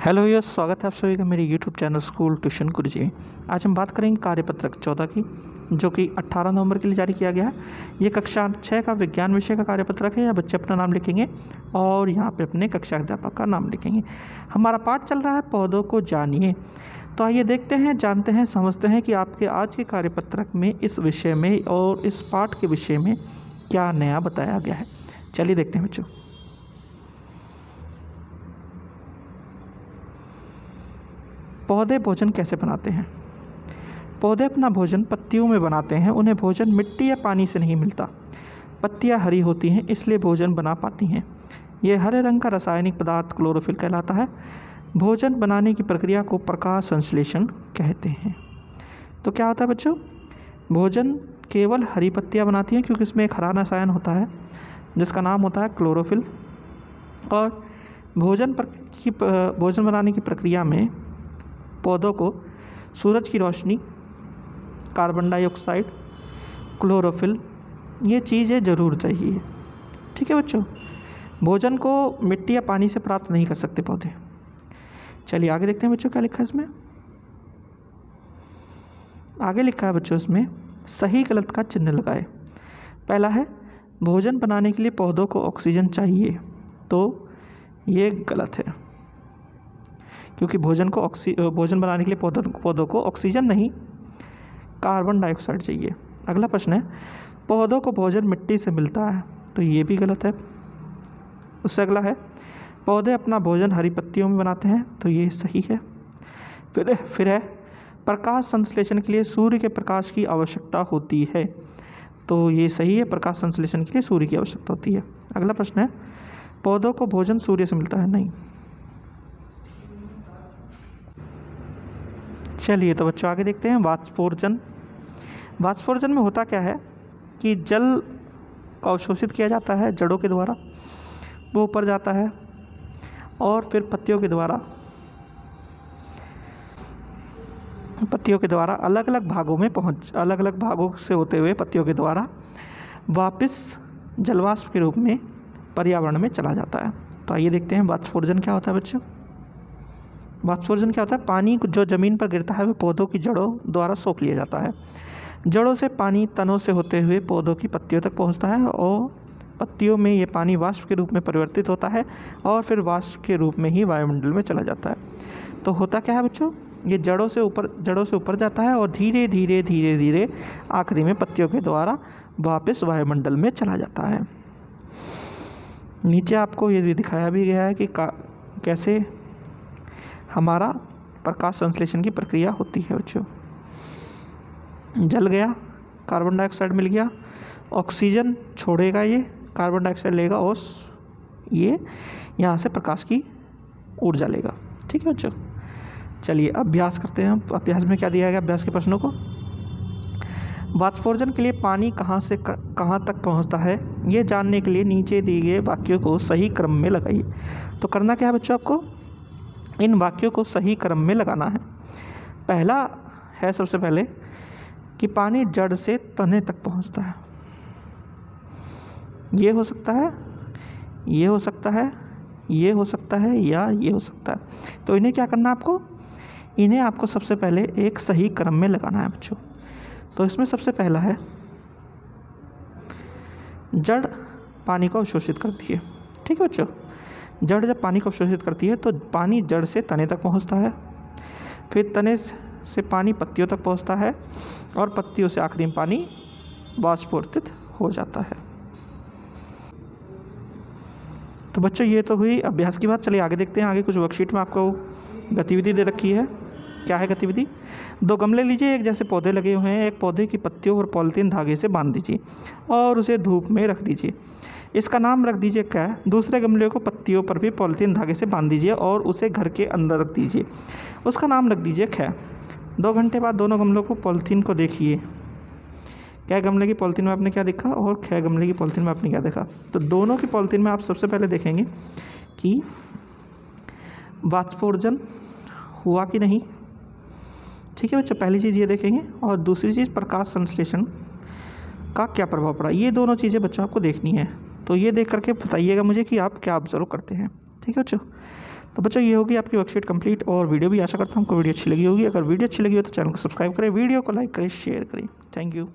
Hello yes, स्वागत है आप सभी का मेरे यूट्यूब चैनल स्कूल ट्यूशन गुरुजी में। आज हम बात करेंगे कार्यपत्रक 14 की, जो कि 18 नवंबर के लिए जारी किया गया है। ये कक्षा 6 का विज्ञान विषय का कार्यपत्रक है। यहाँ बच्चे अपना नाम लिखेंगे और यहाँ पे अपने कक्षा अध्यापक का नाम लिखेंगे। हमारा पाठ चल रहा है पौधों को जानिए। तो आइए देखते हैं, जानते हैं, समझते हैं कि आपके आज के कार्यपत्रक में इस विषय में और इस पाठ के विषय में क्या नया बताया गया है। चलिए देखते हैं बच्चों। पौधे भोजन कैसे बनाते हैं। पौधे अपना भोजन पत्तियों में बनाते हैं। उन्हें भोजन मिट्टी या पानी से नहीं मिलता। पत्तियां हरी होती हैं, इसलिए भोजन बना पाती हैं। यह हरे रंग का रासायनिक पदार्थ क्लोरोफिल कहलाता है। भोजन बनाने की प्रक्रिया को प्रकाश संश्लेषण कहते हैं। तो क्या होता है बच्चों, भोजन केवल हरी पत्तियां बनाती हैं, क्योंकि इसमें एक हरा रसायन होता है जिसका नाम होता है क्लोरोफिल। और भोजन बनाने की प्रक्रिया में पौधों को सूरज की रोशनी, कार्बन डाइऑक्साइड, क्लोरोफिल, ये चीज़ें ज़रूर चाहिए। ठीक है बच्चों, भोजन को मिट्टी या पानी से प्राप्त नहीं कर सकते पौधे। चलिए आगे देखते हैं बच्चों क्या लिखा है इसमें। आगे लिखा है बच्चों इसमें सही गलत का चिन्ह लगाए। पहला है भोजन बनाने के लिए पौधों को ऑक्सीजन चाहिए, तो ये गलत है, क्योंकि भोजन बनाने के लिए पौधों को ऑक्सीजन नहीं, कार्बन डाइऑक्साइड चाहिए। अगला प्रश्न है पौधों को भोजन मिट्टी से मिलता है, तो ये भी गलत है। उससे अगला है पौधे अपना भोजन हरी पत्तियों में बनाते हैं, तो ये सही है। फिर है प्रकाश संश्लेषण के लिए सूर्य के प्रकाश की आवश्यकता होती है, तो ये सही है। प्रकाश संश्लेषण के लिए सूर्य की आवश्यकता होती है। अगला प्रश्न है पौधों को भोजन सूर्य से मिलता है, नहीं। चलिए तो बच्चों आगे देखते हैं वाष्पोर्जन। वाष्पोर्जन में होता क्या है कि जल को अवशोषित किया जाता है जड़ों के द्वारा, वो ऊपर जाता है और फिर पत्तियों के द्वारा अलग अलग भागों से होते हुए पत्तियों के द्वारा वापस जलवाष्प के रूप में पर्यावरण में चला जाता है। तो आइए देखते हैं वाष्पोर्जन क्या होता है बच्चों। वाष्पोर्जन क्या होता है, पानी जो ज़मीन पर गिरता है वह पौधों की जड़ों द्वारा सोख लिया जाता है। जड़ों से पानी तनों से होते हुए पौधों की पत्तियों तक पहुंचता है और पत्तियों में ये पानी वाष्प के रूप में परिवर्तित होता है और फिर वाष्प के रूप में ही वायुमंडल में चला जाता है। तो होता क्या है बच्चों, ये जड़ों से ऊपर जाता है और धीरे धीरे आखिरी में पत्तियों के द्वारा वापस वायुमंडल में चला जाता है। नीचे आपको ये भी दिखाया भी गया है कि कैसे हमारा प्रकाश संश्लेषण की प्रक्रिया होती है बच्चों। जल गया, कार्बन डाइऑक्साइड मिल गया, ऑक्सीजन छोड़ेगा, ये कार्बन डाइऑक्साइड लेगा और ये यहाँ से प्रकाश की ऊर्जा लेगा। ठीक है बच्चों, चलिए अभ्यास करते हैं। अभ्यास में क्या दिया गया, अभ्यास के प्रश्नों को। वाष्पोर्जन के लिए पानी कहाँ से कहाँ तक पहुँचता है, ये जानने के लिए नीचे दिए गए वाक्यों को सही क्रम में लगाइए। तो करना क्या है बच्चों, आपको इन वाक्यों को सही क्रम में लगाना है। पहला है सबसे पहले कि पानी जड़ से तने तक पहुंचता है। ये हो सकता है, ये हो सकता है, ये हो सकता है या ये हो सकता है। तो इन्हें क्या करना है आपको, इन्हें आपको सबसे पहले एक सही क्रम में लगाना है बच्चों। तो इसमें सबसे पहला है जड़ पानी को अवशोषित करती है। ठीक है बच्चों, जड़ जब पानी को अवशोषित करती है तो पानी जड़ से तने तक पहुंचता है, फिर तने से पानी पत्तियों तक पहुंचता है और पत्तियों से आखिरी में पानी वाष्पोर्जित हो जाता है। तो बच्चों ये तो हुई अभ्यास की बात। चलिए आगे देखते हैं। आगे कुछ वर्कशीट में आपको गतिविधि दे रखी है। क्या है गतिविधि, 2 गमले लीजिए, एक जैसे पौधे लगे हुए हैं। एक पौधे की पत्तियों और पॉलीथीन धागे से बांध दीजिए और उसे धूप में रख दीजिए। इसका नाम रख दीजिए क्या। दूसरे गमले को पत्तियों पर भी पॉलीथीन धागे से बांध दीजिए और उसे घर के अंदर रख दीजिए। उसका नाम रख दीजिए ख। 2 घंटे बाद दोनों गमलों को पॉलीथीन को देखिए। क्या गमले की पॉलीथीन में आपने क्या देखा और ख गमले की पॉलीथीन में आपने क्या देखा। तो दोनों की पॉलीथीन में आप सबसे पहले देखेंगे कि वाष्पोर्जन हुआ कि नहीं। ठीक है बच्चों, पहली चीज़ ये देखेंगे। और दूसरी चीज़ प्रकाश संश्लेषण का क्या प्रभाव पड़ा, ये दोनों चीज़ें बच्चों आपको देखनी है। तो ये देख करके बताइएगा मुझे कि आप क्या ऑब्जर्व करते हैं। ठीक है बच्चों, तो बच्चों ये होगी आपकी वर्कशीट कंप्लीट और वीडियो भी। आशा करता हूँ आपको वीडियो अच्छी लगी होगी। अगर वीडियो अच्छी लगी हो तो चैनल को सब्सक्राइब करें, वीडियो को लाइक करें, शेयर करें। Thank you.